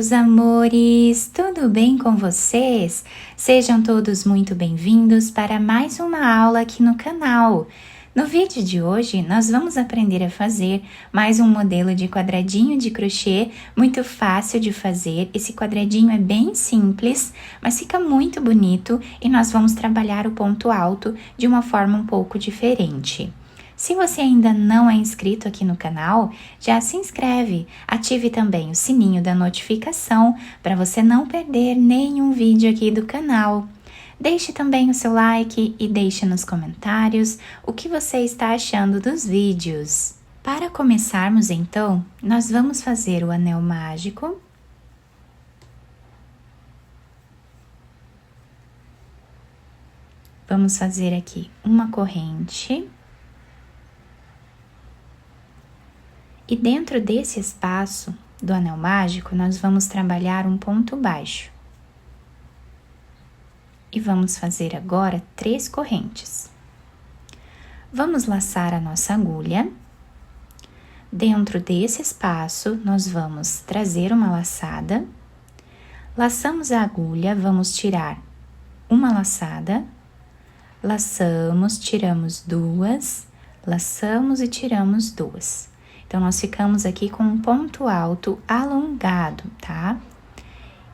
meus amores! Tudo bem com vocês? Sejam todos muito bem-vindos para mais uma aula aqui no canal. No vídeo de hoje, nós vamos aprender a fazer mais um modelo de quadradinho de crochê muito fácil de fazer. Esse quadradinho é bem simples, mas fica muito bonito e nós vamos trabalhar o ponto alto de uma forma um pouco diferente. Se você ainda não é inscrito aqui no canal, já se inscreve, ative também o sininho da notificação para você não perder nenhum vídeo aqui do canal. Deixe também o seu like e deixe nos comentários o que você está achando dos vídeos. Para começarmos então, nós vamos fazer o anel mágico. Vamos fazer aqui uma corrente. E dentro desse espaço do anel mágico, nós vamos trabalhar um ponto baixo. E vamos fazer agora 3 correntes. Vamos laçar a nossa agulha. Dentro desse espaço, nós vamos trazer uma laçada. Laçamos a agulha, vamos tirar uma laçada. Laçamos, tiramos 2, laçamos e tiramos 2. Então, nós ficamos aqui com um ponto alto alongado, tá?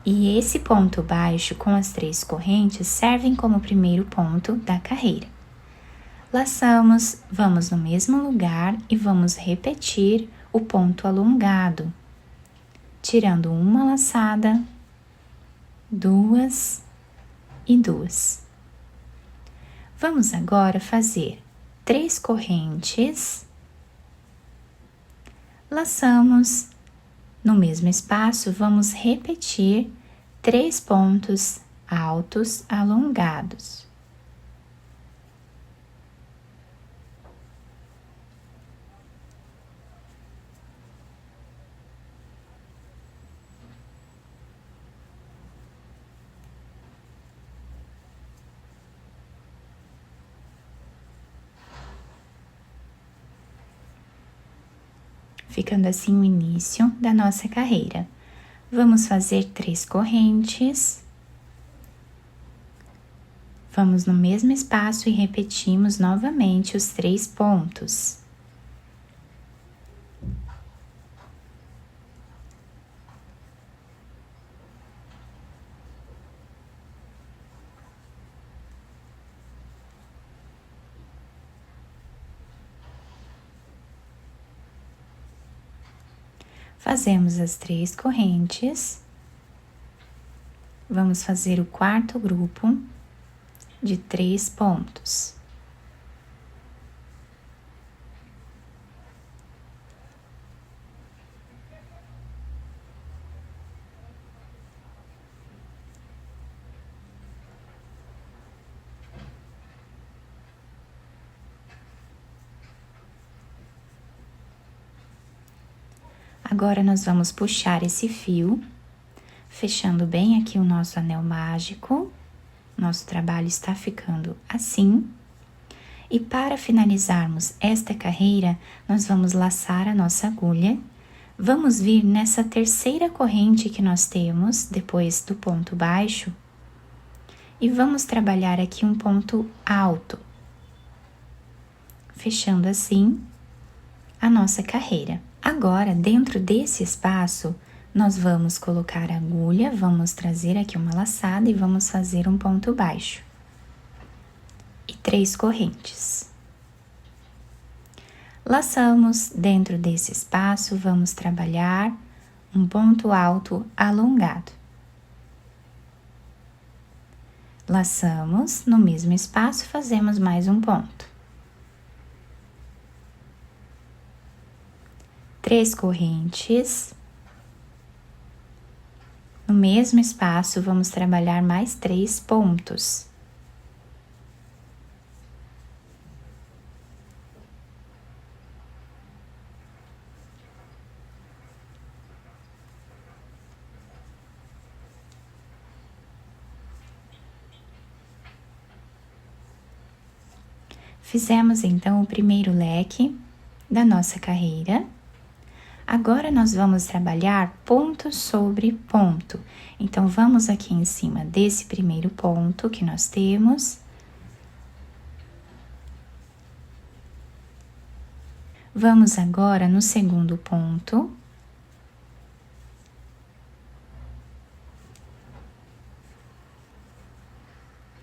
E esse ponto baixo com as 3 correntes servem como primeiro ponto da carreira. Laçamos, vamos no mesmo lugar e vamos repetir o ponto alongado, tirando uma laçada, 2 e 2. Vamos agora fazer 3 correntes. Laçamos, no mesmo espaço, vamos repetir 3 pontos altos alongados. Ficando assim o início da nossa carreira. Vamos fazer 3 correntes. Vamos no mesmo espaço e repetimos novamente os 3 pontos. Fazemos as 3 correntes. Vamos fazer o 4º grupo de 3 pontos. Agora, nós vamos puxar esse fio, fechando bem aqui o nosso anel mágico. Nosso trabalho está ficando assim. E para finalizarmos esta carreira, nós vamos laçar a nossa agulha. Vamos vir nessa 3ª corrente que nós temos, depois do ponto baixo. E vamos trabalhar aqui um ponto alto. Fechando assim a nossa carreira. Agora, dentro desse espaço, nós vamos colocar a agulha, vamos trazer aqui uma laçada e vamos fazer um ponto baixo. E 3 correntes. Laçamos, dentro desse espaço, vamos trabalhar um ponto alto alongado. Laçamos, no mesmo espaço, fazemos mais um ponto. 3 correntes. No mesmo espaço, vamos trabalhar mais 3 pontos. Fizemos então o primeiro leque da nossa carreira. Agora, nós vamos trabalhar ponto sobre ponto. Então, vamos aqui em cima desse primeiro ponto que nós temos. Vamos agora no segundo ponto.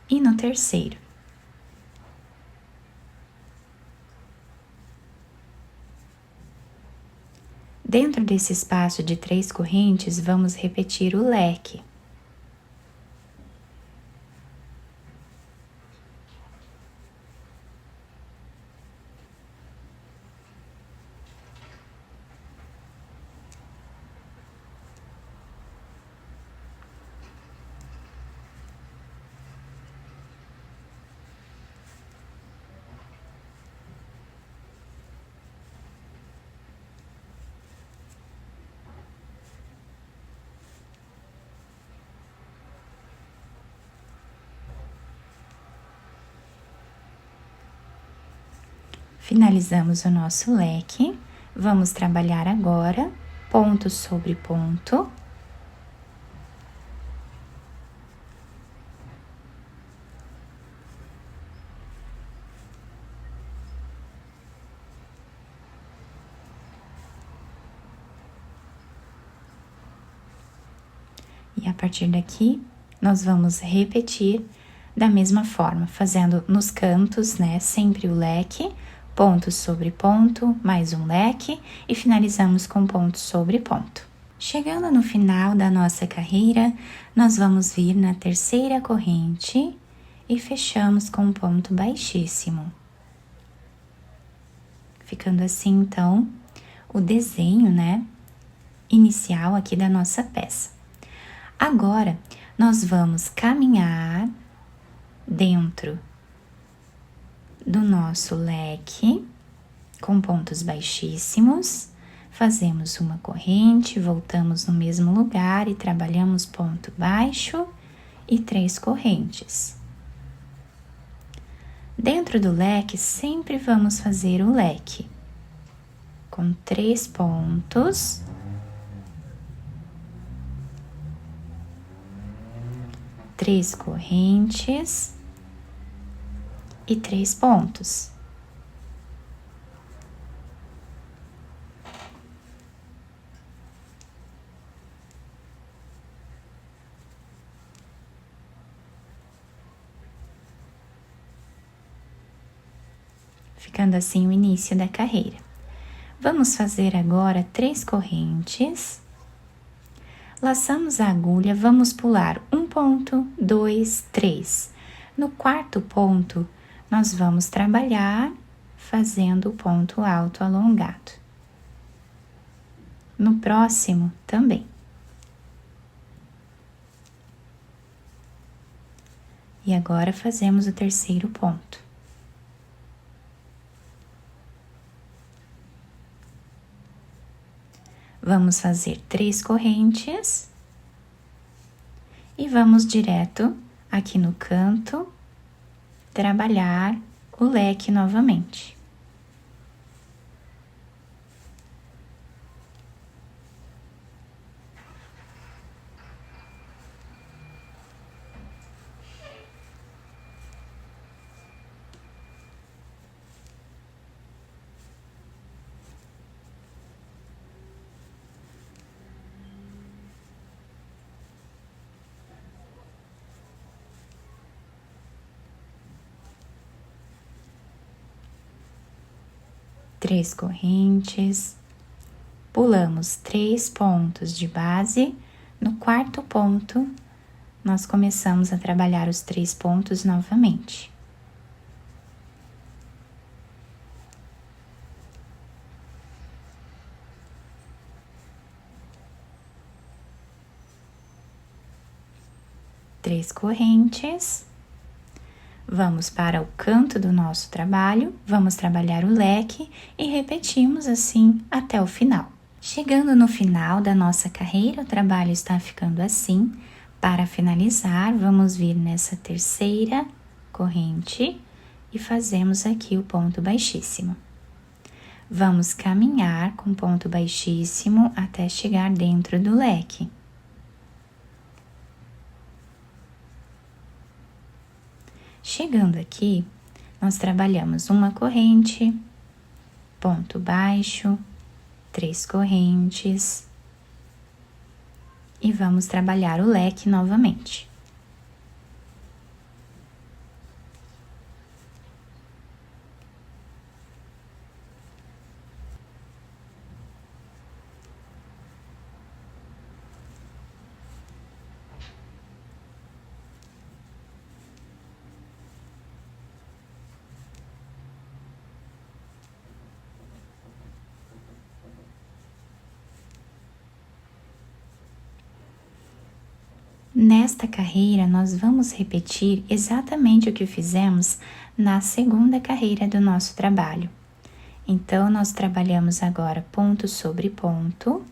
E no terceiro. Dentro desse espaço de 3 correntes, vamos repetir o leque. Finalizamos o nosso leque, vamos trabalhar agora ponto sobre ponto. E a partir daqui, nós vamos repetir da mesma forma, fazendo nos cantos, né, sempre o leque, ponto sobre ponto, mais um leque e finalizamos com ponto sobre ponto. Chegando no final da nossa carreira, nós vamos vir na terceira corrente e fechamos com um ponto baixíssimo. Ficando assim, então, o desenho, né, inicial aqui da nossa peça. Agora, nós vamos caminhar dentro do nosso leque com pontos baixíssimos, fazemos uma corrente, voltamos no mesmo lugar e trabalhamos ponto baixo e 3 correntes. Dentro do leque, sempre vamos fazer o leque com 3 pontos. Três correntes e 3 pontos. Ficando assim o início da carreira. Vamos fazer agora 3 correntes. Laçamos a agulha, vamos pular 1 ponto, 2, 3. No quarto ponto, nós vamos trabalhar fazendo o ponto alto alongado. No próximo, também. E agora fazemos o terceiro ponto. Vamos fazer 3 correntes e vamos direto aqui no canto trabalhar o leque novamente. Três correntes, pulamos 3 pontos de base. No quarto ponto, nós começamos a trabalhar os 3 pontos novamente. Três correntes. Vamos para o canto do nosso trabalho, vamos trabalhar o leque e repetimos assim até o final. Chegando no final da nossa carreira, o trabalho está ficando assim. Para finalizar, vamos vir nessa terceira corrente e fazemos aqui o ponto baixíssimo. Vamos caminhar com ponto baixíssimo até chegar dentro do leque. Chegando aqui, nós trabalhamos uma corrente, ponto baixo, 3 correntes e vamos trabalhar o leque novamente. Nesta carreira, nós vamos repetir exatamente o que fizemos na segunda carreira do nosso trabalho. Então, nós trabalhamos agora ponto sobre ponto.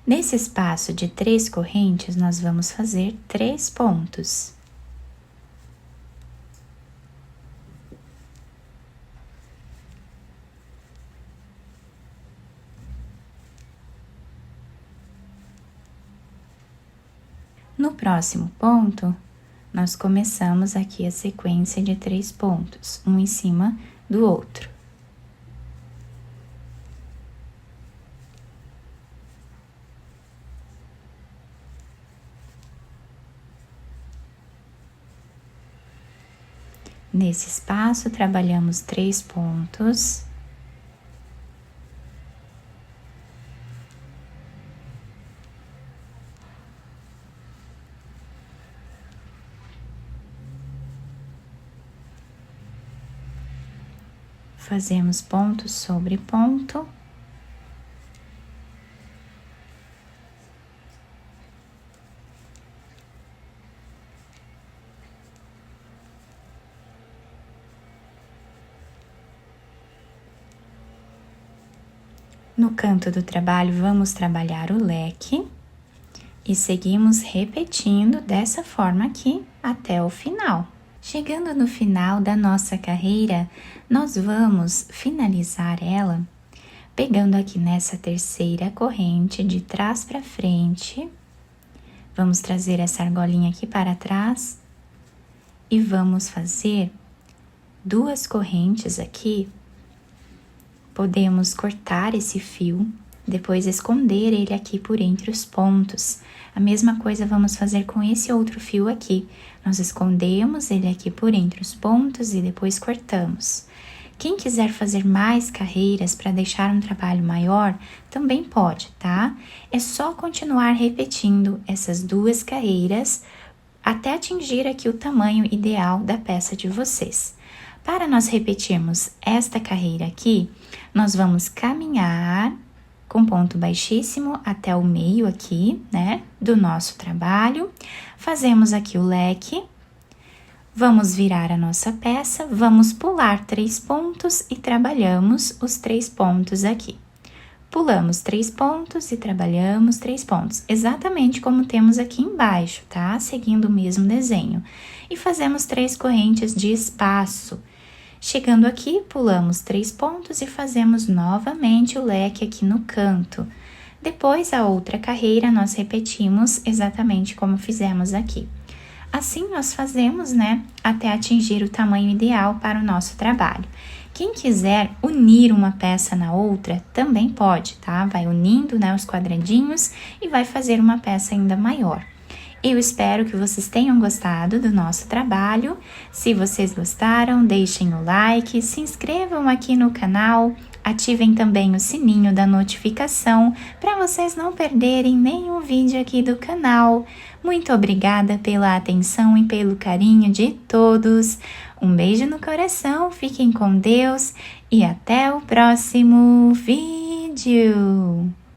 Nesse espaço de 3 correntes, nós vamos fazer 3 pontos. No próximo ponto, nós começamos aqui a sequência de 3 pontos, um em cima do outro. Nesse espaço, trabalhamos 3 pontos. Fazemos ponto sobre ponto. No canto do trabalho, vamos trabalhar o leque e seguimos repetindo dessa forma aqui até o final. Chegando no final da nossa carreira, nós vamos finalizar ela pegando aqui nessa terceira corrente de trás para frente. Vamos trazer essa argolinha aqui para trás e vamos fazer 2 correntes aqui. Podemos cortar esse fio, depois esconder ele aqui por entre os pontos. A mesma coisa vamos fazer com esse outro fio aqui. Nós escondemos ele aqui por entre os pontos e depois cortamos. Quem quiser fazer mais carreiras para deixar um trabalho maior, também pode, tá? É só continuar repetindo essas 2 carreiras até atingir aqui o tamanho ideal da peça de vocês. Para nós repetirmos esta carreira aqui, nós vamos caminhar com ponto baixíssimo até o meio aqui, né, do nosso trabalho. Fazemos aqui o leque, vamos virar a nossa peça, vamos pular 3 pontos e trabalhamos os 3 pontos aqui. Pulamos 3 pontos e trabalhamos 3 pontos, exatamente como temos aqui embaixo, tá? Seguindo o mesmo desenho. E fazemos 3 correntes de espaço. Chegando aqui, pulamos 3 pontos e fazemos novamente o leque aqui no canto. Depois, a outra carreira, nós repetimos exatamente como fizemos aqui. Assim, nós fazemos, né, até atingir o tamanho ideal para o nosso trabalho. Quem quiser unir uma peça na outra, também pode, tá? Vai unindo, né, os quadradinhos e vai fazer uma peça ainda maior. Eu espero que vocês tenham gostado do nosso trabalho. Se vocês gostaram, deixem o like, se inscrevam aqui no canal, ativem também o sininho da notificação para vocês não perderem nenhum vídeo aqui do canal. Muito obrigada pela atenção e pelo carinho de todos. Um beijo no coração, fiquem com Deus e até o próximo vídeo!